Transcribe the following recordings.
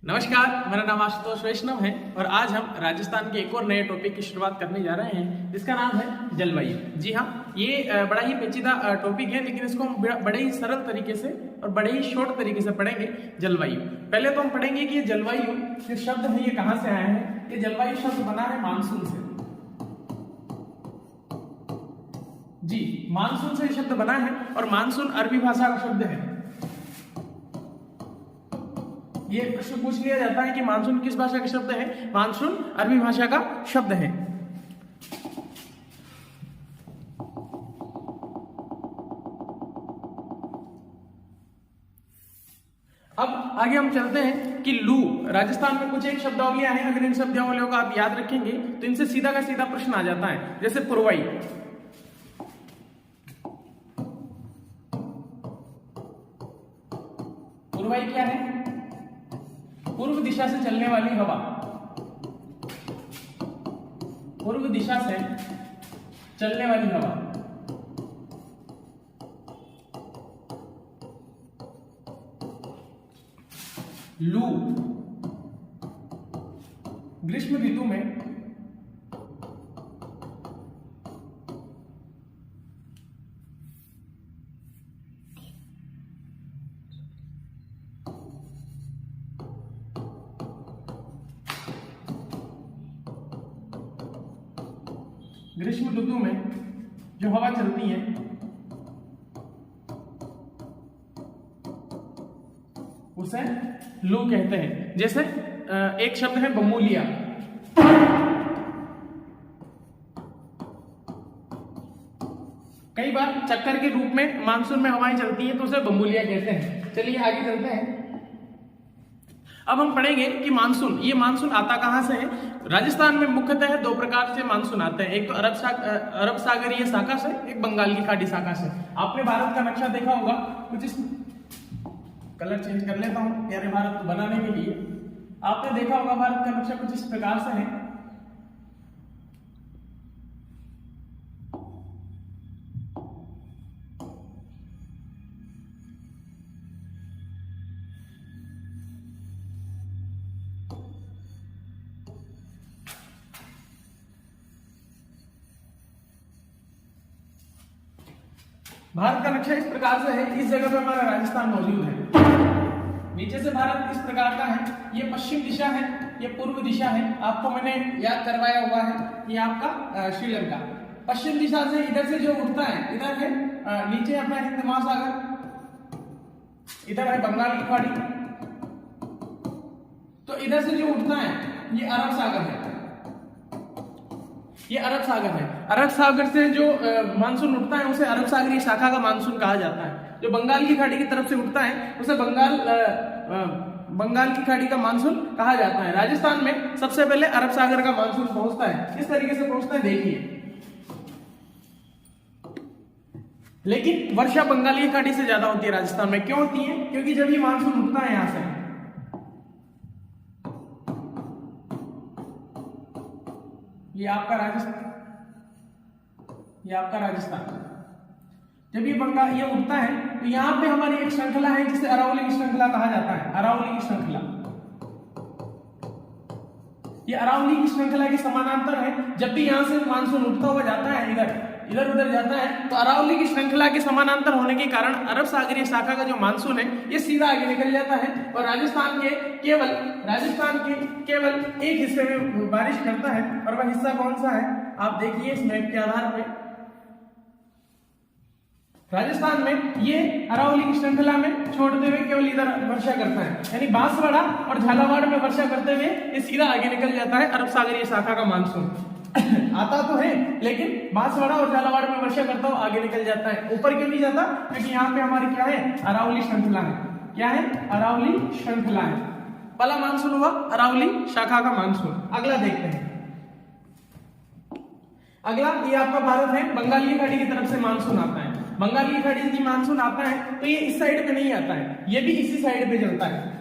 नमस्कार, मेरा नाम आशुतोष वैष्णव है और आज हम राजस्थान के एक और नए टॉपिक की शुरुआत करने जा रहे हैं जिसका नाम है जलवायु। जी हाँ, ये बड़ा ही पेचीदा टॉपिक है, लेकिन इसको हम बड़े ही सरल तरीके से और बड़े ही शॉर्ट तरीके से पढ़ेंगे। जलवायु पहले तो हम पढ़ेंगे कि ये जलवायु जो शब्द है ये कहाँ से आया है। ये जलवायु शब्द बना है मानसून से। जी, मानसून से शब्द बना है और मानसून अरबी भाषा का शब्द है। ये प्रश्न पूछ लिया जाता है कि मानसून किस भाषा का शब्द है। मानसून अरबी भाषा का शब्द है। अब आगे हम चलते हैं कि लू, राजस्थान में कुछ एक शब्दावलियां हैं। अगर इन शब्दावलियों का आप याद रखेंगे तो इनसे सीधा का सीधा प्रश्न आ जाता है। जैसे पुरवाई, पुरवाई क्या है? पूर्व दिशा से चलने वाली हवा। पूर्व दिशा से चलने वाली हवा। लू, ग्रीष्म ऋतु में जो हवा चलती है उसे लू कहते हैं। जैसे एक शब्द है बमूलिया। कई बार चक्कर के रूप में मानसून में हवाएं चलती हैं तो उसे बमूलिया कहते हैं। चलिए आगे चलते हैं। अब हम पढ़ेंगे कि मानसून, ये मानसून आता कहां से है। राजस्थान में मुख्यतः दो प्रकार से मानसून आते हैं। एक तो अरब सागरीय शाखा से, एक बंगाल की खाड़ी शाखा से। आपने भारत का नक्शा देखा होगा, कुछ इस कलर चेंज कर लेता हूं प्यारे भारत को बनाने के लिए। आपने देखा होगा भारत का नक्शा कुछ इस प्रकार से है। भारत का नक्शा इस प्रकार से है। इस जगह पे हमारा राजस्थान मौजूद है। नीचे से भारत इस प्रकार का है। ये पश्चिम दिशा है, ये पूर्व दिशा है। आपको मैंने याद करवाया हुआ है, ये आपका श्रीलंका। पश्चिम दिशा से इधर से जो उठता है, इधर है नीचे अपना हिंद महासागर, इधर है बंगाल की खाड़ी। तो इधर से जो उठता है ये अरब सागर है। ये अरब सागर है। अरब सागर से जो मानसून उठता है उसे अरब सागरीय शाखा का मानसून कहा जाता है। जो बंगाल की खाड़ी की तरफ से उठता है उसे बंगाल की खाड़ी का मानसून कहा जाता है। राजस्थान में सबसे पहले अरब सागर का मानसून पहुंचता है। किस तरीके से पहुंचता है देखिए। लेकिन वर्षा बंगाल की खाड़ी से ज्यादा होती है राजस्थान में। क्यों होती है? क्योंकि जब ये मानसून उठता है यहां से, ये आपका राजस्थान, जब ये बंगाल ये उठता है तो यहां पे हमारी एक श्रृंखला है जिसे अरावली की श्रृंखला कहा जाता है। अरावली की श्रृंखला, ये अरावली की श्रृंखला के समानांतर है। जब भी यहां से मानसून उठता हुआ जाता है, इधर उधर जाता है, तो अरावली की श्रृंखला के समानांतर होने के कारण अरब सागरीय शाखा का जो मानसून है ये सीधा आगे निकल जाता है और राजस्थान के केवल एक हिस्से में बारिश करता है। और वह हिस्सा कौन सा है आप देखिए इस मैप के आधार पर। राजस्थान में ये अरावली की श्रृंखला में छोड़ते हुए केवल इधर वर्षा करता है, यानी बांसवाड़ा और झालावाड़ में वर्षा करते हुए ये सीधा आगे निकल जाता है अरब सागरीय शाखा का मानसून। आता तो है लेकिन बांसवाड़ा और झालावाड़ में वर्षा करता हुआ आगे निकल जाता है। ऊपर क्यों नहीं जाता? क्योंकि यहाँ पे हमारी क्या है? अरावली श्रृंखला है। क्या है? अरावली श्रृंखला है। पहला मानसून हुआ अरावली शाखा का मानसून। अगला देखते हैं। अगला ये आपका भारत है, बंगाल की खाड़ी की तरफ से मानसून आता है। बंगाल की खाड़ी से मानसून आता है तो ये इस साइड पे नहीं आता है, ये भी इसी साइड पे चलता है,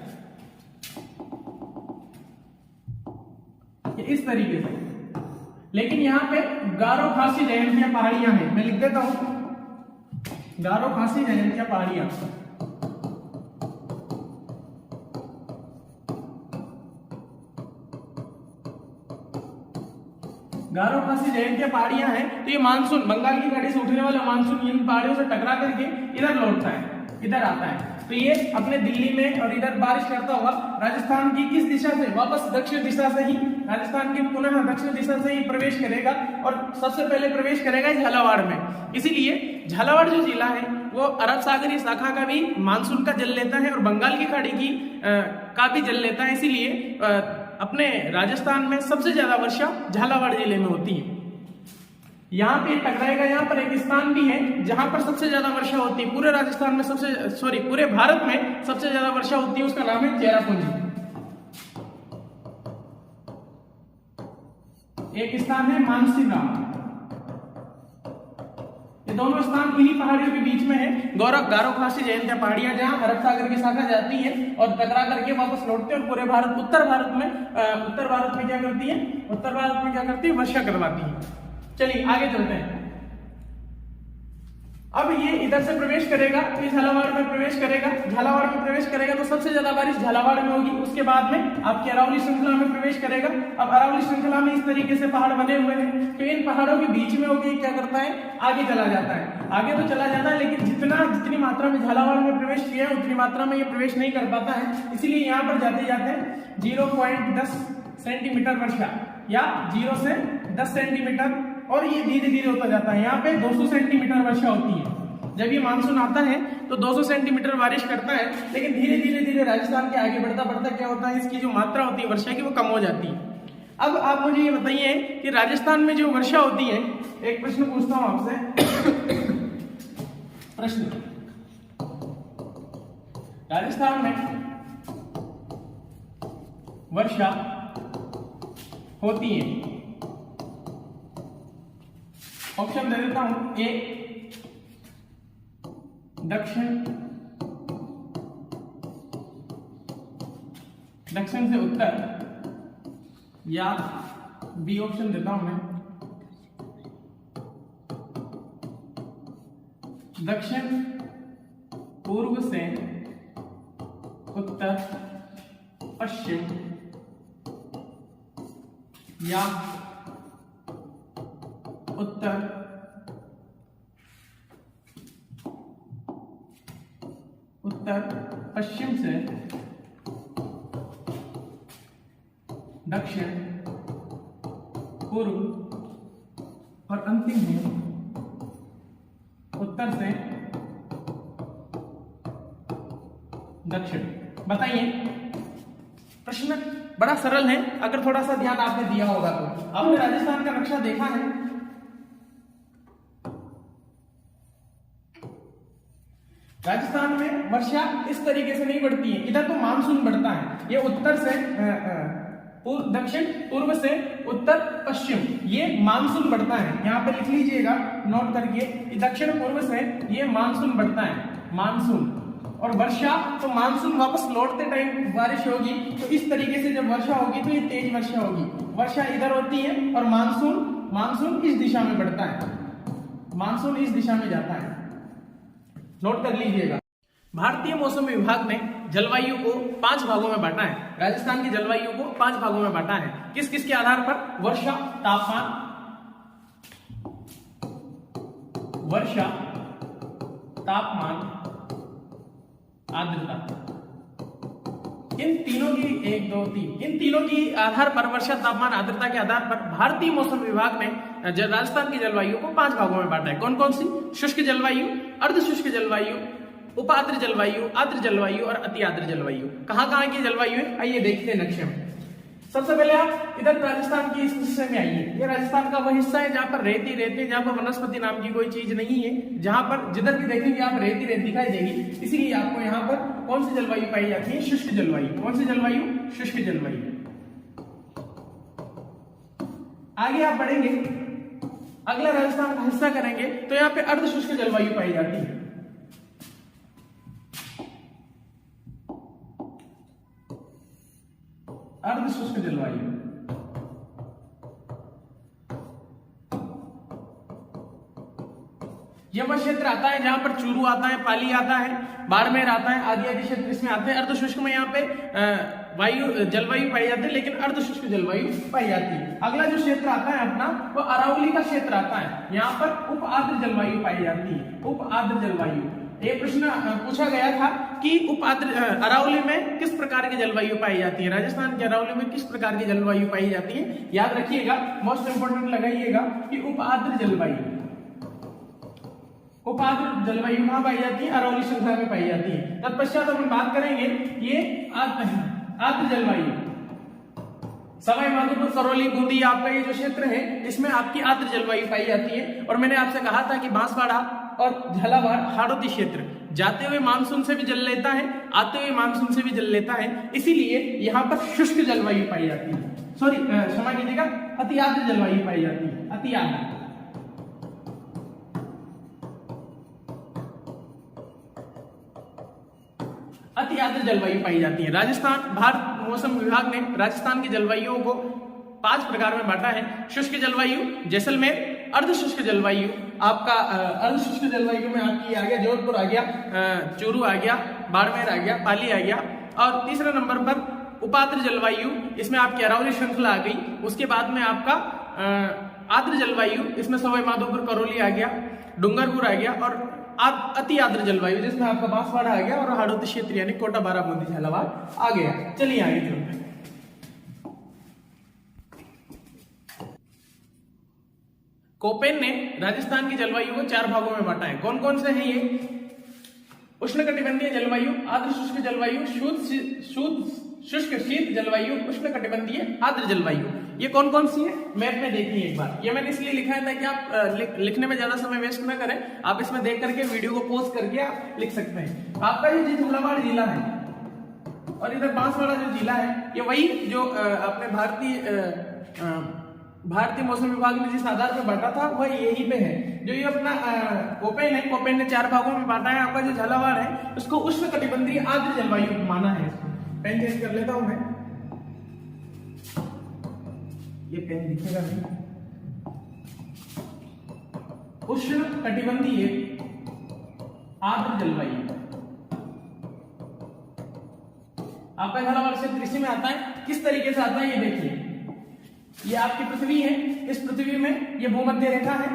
ये इस तरीके से। लेकिन यहाँ पे गारो खासी जयंतिया पहाड़ियां हैं। मैं लिख देता हूं गारो खासी जयंतिया पहाड़ियां। गारो खासी जयंतिया पहाड़ियां हैं, तो ये मानसून बंगाल की खाड़ी से उठने वाला मानसून इन पहाड़ियों से टकरा करके इधर लौटता है, इधर आता है। तो ये अपने दिल्ली में और इधर बारिश करता हुआ राजस्थान की किस दिशा से, वापस दक्षिण दिशा से ही, राजस्थान की पुनः दक्षिण दिशा से ही प्रवेश करेगा और सबसे पहले प्रवेश करेगा झालावाड़ में। इसीलिए झालावाड़ जो जिला है वो अरब सागरीय शाखा का भी मानसून का जल लेता है और बंगाल की खाड़ी की का भी जल लेता है। इसीलिए अपने राजस्थान में सबसे ज्यादा वर्षा झालावाड़ जिले में होती है। यहाँ पे टकराएगा, यहाँ पर एक स्थान भी है जहां पर सबसे ज्यादा वर्षा होती है पूरे राजस्थान में, पूरे भारत में सबसे ज्यादा वर्षा होती है, उसका नाम है चेरापूंजी। एक स्थान है मानसीरा, ये दोनों स्थान इन्हीं पहाड़ियों के बीच में है। गारो खासी जयंतिया पहाड़ियां जहां अरब सागर की शाखा जाती है और टकरा करके वापस लौटते हैं और पूरे भारत, उत्तर भारत में क्या करती है, उत्तर भारत में क्या करती है, वर्षा करवाती है। चलिए आगे चलते हैं। अब ये इधर से प्रवेश करेगा, तो झालावाड़ में प्रवेश करेगा, झालावाड़ में प्रवेश करेगा तो सबसे ज्यादा बारिश झालावाड़ में होगी। उसके बाद में आपकी अरावली श्रृंखला में प्रवेश करेगा। अब अरावली श्रृंखला में इस तरीके से पहाड़ बने हुए हैं, तो इन पहाड़ों के बीच में होकर क्या करता है, आगे चला जाता है। आगे तो चला जाता है, लेकिन जितनी मात्रा में झालावाड़ में प्रवेश किया है उतनी मात्रा में ये प्रवेश नहीं कर पाता है। इसीलिए यहाँ पर जाते जाते 0.10 सेंटीमीटर वर्षा या 0 से 10 सेंटीमीटर, और ये धीरे धीरे होता जाता है। यहाँ पे 200 सेंटीमीटर वर्षा होती है। जब ये मानसून आता है तो 200 सेंटीमीटर बारिश करता है, लेकिन धीरे धीरे राजस्थान के आगे बढ़ता बढ़ता क्या होता है, इसकी जो मात्रा होती है वर्षा की वो कम हो जाती है। अब आप मुझे ये बताइए कि राजस्थान में जो वर्षा होती है, एक प्रश्न पूछता हूं आपसे। प्रश्न, राजस्थान में वर्षा होती है, ऑप्शन दे देता हूं, ए दक्षिण से उत्तर, या बी ऑप्शन देता हूं मैं, दक्षिण पूर्व से उत्तर पश्चिम, या उत्तर पश्चिम से दक्षिण पूर्व, और अंतिम है उत्तर से दक्षिण। बताइए, प्रश्न बड़ा सरल है, अगर थोड़ा सा ध्यान आपने दिया होगा तो। आपने राजस्थान का नक्शा देखा है, राजस्थान में वर्षा इस तरीके से नहीं बढ़ती है। इधर तो मानसून बढ़ता है, ये उत्तर से दक्षिण पूर्व से उत्तर पश्चिम, ये मानसून बढ़ता है। यहाँ पर लिख लीजिएगा नोट करके, दक्षिण पूर्व से ये मानसून बढ़ता है, मानसून। और वर्षा तो मानसून वापस लौटते टाइम बारिश होगी, तो इस तरीके से जब वर्षा होगी तो ये तेज वर्षा होगी। वर्षा इधर होती है और मानसून इस दिशा में बढ़ता है, मानसून इस दिशा में जाता है। नोट कर लीजिएगा। भारतीय मौसम विभाग ने जलवायु को 5 भागों में बांटा है। राजस्थान की जलवायु को 5 भागों में बांटा है। किस किस के आधार पर? वर्षा, तापमान, आर्द्रता। इन तीनों की 1 2 3 इन तीनों की आधार पर, वर्षा, तापमान, आर्द्रता के आधार पर भारतीय मौसम विभाग ने राजस्थान की जलवायु को 5 भागों में बांटा है। कौन कौन सी? शुष्क जलवायु, अर्धशुष्क जलवायु, उपाद्र जलवायु, आर्द्र जलवायु और अति आर्द्र जलवायु। कहां की जलवायु है, आइए देखते हैं नक्शे में। सबसे पहले आप इधर राजस्थान के इस हिस्से में आइए। ये राजस्थान का वह हिस्सा है जहां पर रेती रेती, जहां पर वनस्पति नाम की कोई चीज नहीं है, जहां पर जिधर भी देखेंगे आप रेती रेती दिखाई देगी। इसीलिए आपको यहाँ पर कौन सी जलवायु पाई जाती है? शुष्क जलवायु। कौन सी जलवायु? शुष्क जलवायु। आगे आप बढ़ेंगे, अगला राजस्थान का हिस्सा करेंगे तो यहाँ पे अर्धशुष्क जलवायु पाई जाती है। अर्धशुष्क जलवायु। यह वह क्षेत्र आता है जहां पर चूरू आता है, पाली आता है, बाड़मेर आता है, आदि आदि क्षेत्र इसमें आते हैं। अर्धशुष्क में यहाँ पे वायु जलवायु पाई जाती है, लेकिन अर्धशुष्क जलवायु पाई जाती है। अगला जो क्षेत्र आता है अपना वो अरावली का क्षेत्र आता है। यहाँ पर उप आर्द्र जलवायु पाई जाती है, उप आर्द्र जलवायु। ये प्रश्न पूछा गया था कि उप आर्द्र अरावली में किस प्रकार की जलवायु पाई जाती है, राजस्थान के अरावली में किस प्रकार की जलवायु पाई जाती है। याद रखिएगा, मोस्ट इंपोर्टेंट लगाइएगा कि उप आर्द्र जलवायु, उप आर्द्र जलवायु कहाँ पाई जाती है, अरावली श्रृंखला में पाई जाती है। तत्पश्चात हम बात करेंगे ये आर्द्र जलवायु, सवाई माधोपुर, करौली, बूंदी, आपका ये जो क्षेत्र है इसमें आपकी आर्द्र जलवायु पाई जाती है। और मैंने आपसे कहा था कि बांसवाड़ा और झालावाड़ हाड़ौती क्षेत्र जाते हुए मानसून से भी जल लेता है, आते हुए मानसून से भी जल लेता है, इसीलिए यहाँ पर शुष्क जलवायु पाई जाती है। सॉरी, क्षमा कीजिएगा, अति आर्द्र जलवायु पाई जाती है, अति आर्द्र। अति आर्द्र जलवायु पाई जाती है। राजस्थान, भारत मौसम विभाग ने राजस्थान की जलवायुओं को 5 प्रकार में बांटा है। शुष्क जलवायु जैसलमेर, अर्धशुष्क जलवायु आपका अर्धशुष्क जलवायु में आपकी आ गया जोधपुर, आ गया चूरू, आ गया बाड़मेर, आ गया पाली, आ गया। और तीसरे नंबर पर उपाद्र जलवायु, इसमें आपकी अरावली श्रृंखला आ गई। उसके बाद में आपका आर्द्र जलवायु, इसमें सवाई माधोपुर, करौली आ गया, डूंगरपुर आ गया। और अति आर्द्र जलवायु जिसमें आपका बांसवाड़ा आ गया और हाड़ौती क्षेत्र यानी कोटा, बाराबंकी, झालावाड़ आ गया। चलिए आगे चलते हैं। कोपेन ने राजस्थान की जलवायु को 4 भागों में बांटा है। कौन कौन से हैं ये? उष्णकटिबंधीय जलवायु, आर्द्र शुष्क जलवायु, शुष्क शीत जलवायु, उष्णकटिबंधीय आर्द्र जलवायु। ये कौन कौन सी है मैप में देखिए एक बार। ये मैंने इसलिए लिखा है ताकि आप लिखने में ज्यादा समय वेस्ट ना करें, आप इसमें देख करके वीडियो को पॉज करके आप लिख सकते हैं। आपका ये झालावाड़ जिला है और इधर बांसवाड़ा जो जिला है, ये वही जो अपने भारतीय मौसम विभाग ने जिस आधार पर बांटा था वह यही पे है। जो ये अपना कोपेन है, कोपेन ने 4 भागों में बांटा है। आपका जो झालावाड़ है उसको उष्णकटिबंधीय आर्द्र जलवायु माना है। पेन चेंज कर लेता हूं मैं, ये पेन दिखेगा नहीं। उष्णकटिबंधीय आर्द्र जलवायु आपका झालावाड़ क्षेत्र इसी में आता है। किस तरीके से आता है ये देखिए। ये आपकी पृथ्वी है, इस पृथ्वी में ये भूमध्य रेखा है,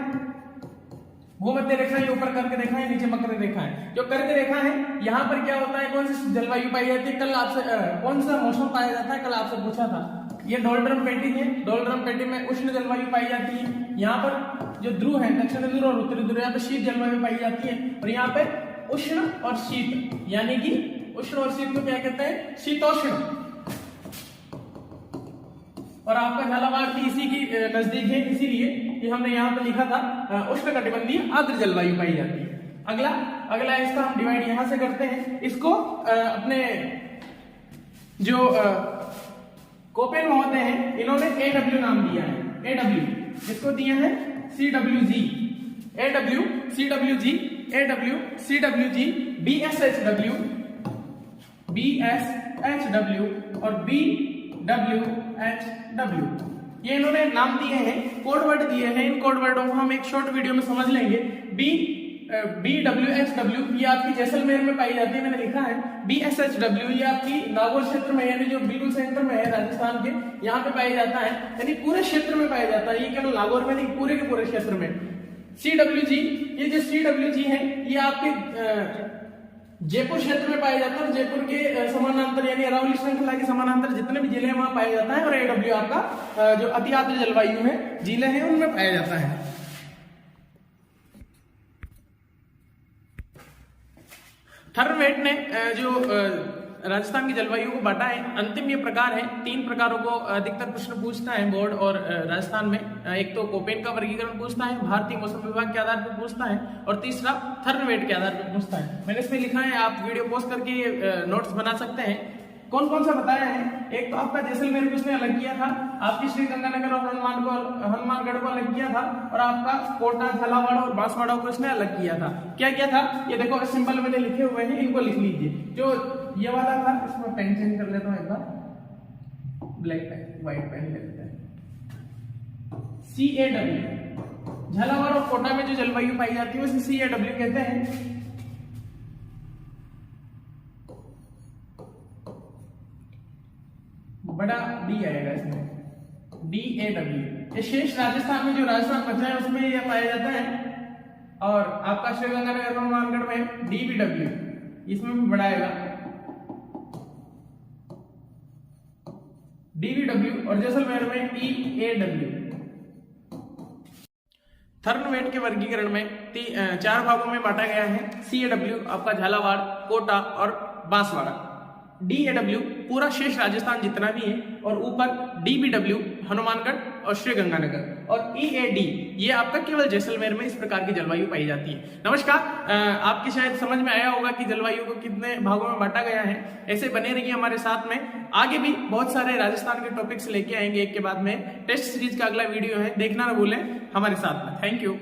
भूमध्य रेखा ये ऊपर कर्क रेखा है, नीचे मकर रेखा है। जो कर्क रेखा है यहाँ पर क्या होता है, कौन सी जलवायु पाई जाती है, कल आपसे कौन सा मौसम पाया जाता है, कल आपसे पूछा था। ये डोलड्रम पेटी है, डोलड्रम पेटी में उष्ण जलवायु पाई जाती है। यहाँ पर जो ध्रुव है, दक्षिण ध्रुव और उत्तरी ध्रुव, यहाँ पे शीत जलवायु पाई जाती है। और यहाँ पे उष्ण और शीत, यानी कि उष्ण और शीत को क्या कहते हैं, शीतोष्ण। और आपका झालावाड़ भी इसी की नजदीक है, इसीलिए ये हमने यहाँ पे लिखा था उष्णकटिबंधीय आर्द्र जलवायु पाई जाती है। अगला इसका हम डिवाइड यहाँ से करते हैं। इसको अपने जो कोपेन महोदय हैं इन्होंने AW नाम दिया है। AW इसको दिया है CWG, AW CWG, AW CWG, BSHW, BSHW और BWHW, ये इन्होंने नाम दिए हैं, कोड वर्ड दिए हैं। इन कोड वर्डों को हम एक शॉर्ट वीडियो में समझ लेंगे। BWHW ये आपकी जैसलमेर में पाई जाती है, मैंने लिखा है। BSHW ये आपकी नागौर क्षेत्र में, यानी जो बिल्कुल सेंटर में है राजस्थान के, यहाँ पे पाया जाता है, यानी पूरे क्षेत्र में पाया जाता है। ये केवल नागौर में नहीं, पूरे के पूरे क्षेत्र में। CWG ये जो CWG है ये आपके जयपुर क्षेत्र में पाया जाता है। जयपुर के समानांतर यानी अरावली श्रृंखला के समानांतर जितने भी जिले हैं वहां पाया जाता है। और AW आपका जो अति आर्द्र जलवायु में जिले हैं उनमें पाया जाता है। थर्मवेट ने जो राजस्थान की जलवायु को बांटा है, अंतिम ये प्रकार है। 3 प्रकारों को अधिकतर प्रश्न पूछता है बोर्ड और राजस्थान में। एक तो कोपेन का वर्गीकरण पूछता है, भारतीय मौसम विभाग के आधार पर पूछता है, और तीसरा थर्मवेट के आधार पर पूछता है। मैंने इसमें लिखा है, आप वीडियो पॉज करके नोट्स बना सकते हैं। कौन कौन सा बताया है? एक तो आपका जैसलमेर को उसने अलग किया था, आपकी श्रीगंगानगर और हनुमानगढ़ को अलग किया था, और आपका कोटा, झालावाड़ और बांसवाड़ा को उसने अलग किया था। क्या किया था ये देखो, सिंबल मैंने लिखे हुए हैं, इनको लिख लीजिए। जो ये वाला था, इसमें पेन चेंज कर लेता हूं एक बार, ब्लैक पेन व्हाइट पेन लेते हैं। CAW झालावाड़ और कोटा में जो जलवायु पाई जाती है उसे CAW कहते हैं। बड़ा डी आएगा इसमें, DAW। ये शेष राजस्थान में जो राजस्थान बचा है उसमें यह पाया जाता है। और आपका श्रीगंगानगर हनुमानगढ़ में DBW, इसमें भी बड़ा आएगा DBW। और जैसलमेर में EAW। थर्नवेट के वर्गीकरण में 4 भागों में बांटा गया है। CAW आपका झालावाड़, कोटा और बांसवाड़ा। DAW पूरा शेष राजस्थान जितना भी है, और ऊपर DBW हनुमानगढ़ और श्रीगंगानगर, और EAD ये आपका केवल जैसलमेर में इस प्रकार की जलवायु पाई जाती है। नमस्कार, आपकी शायद समझ में आया होगा कि जलवायु को कितने भागों में बांटा गया है। ऐसे बने रहिए हमारे साथ में, आगे भी बहुत सारे राजस्थान के टॉपिक्स लेके आएंगे एक के बाद में। टेस्ट सीरीज का अगला वीडियो है, देखना ना भूलें हमारे साथ में। Thank you.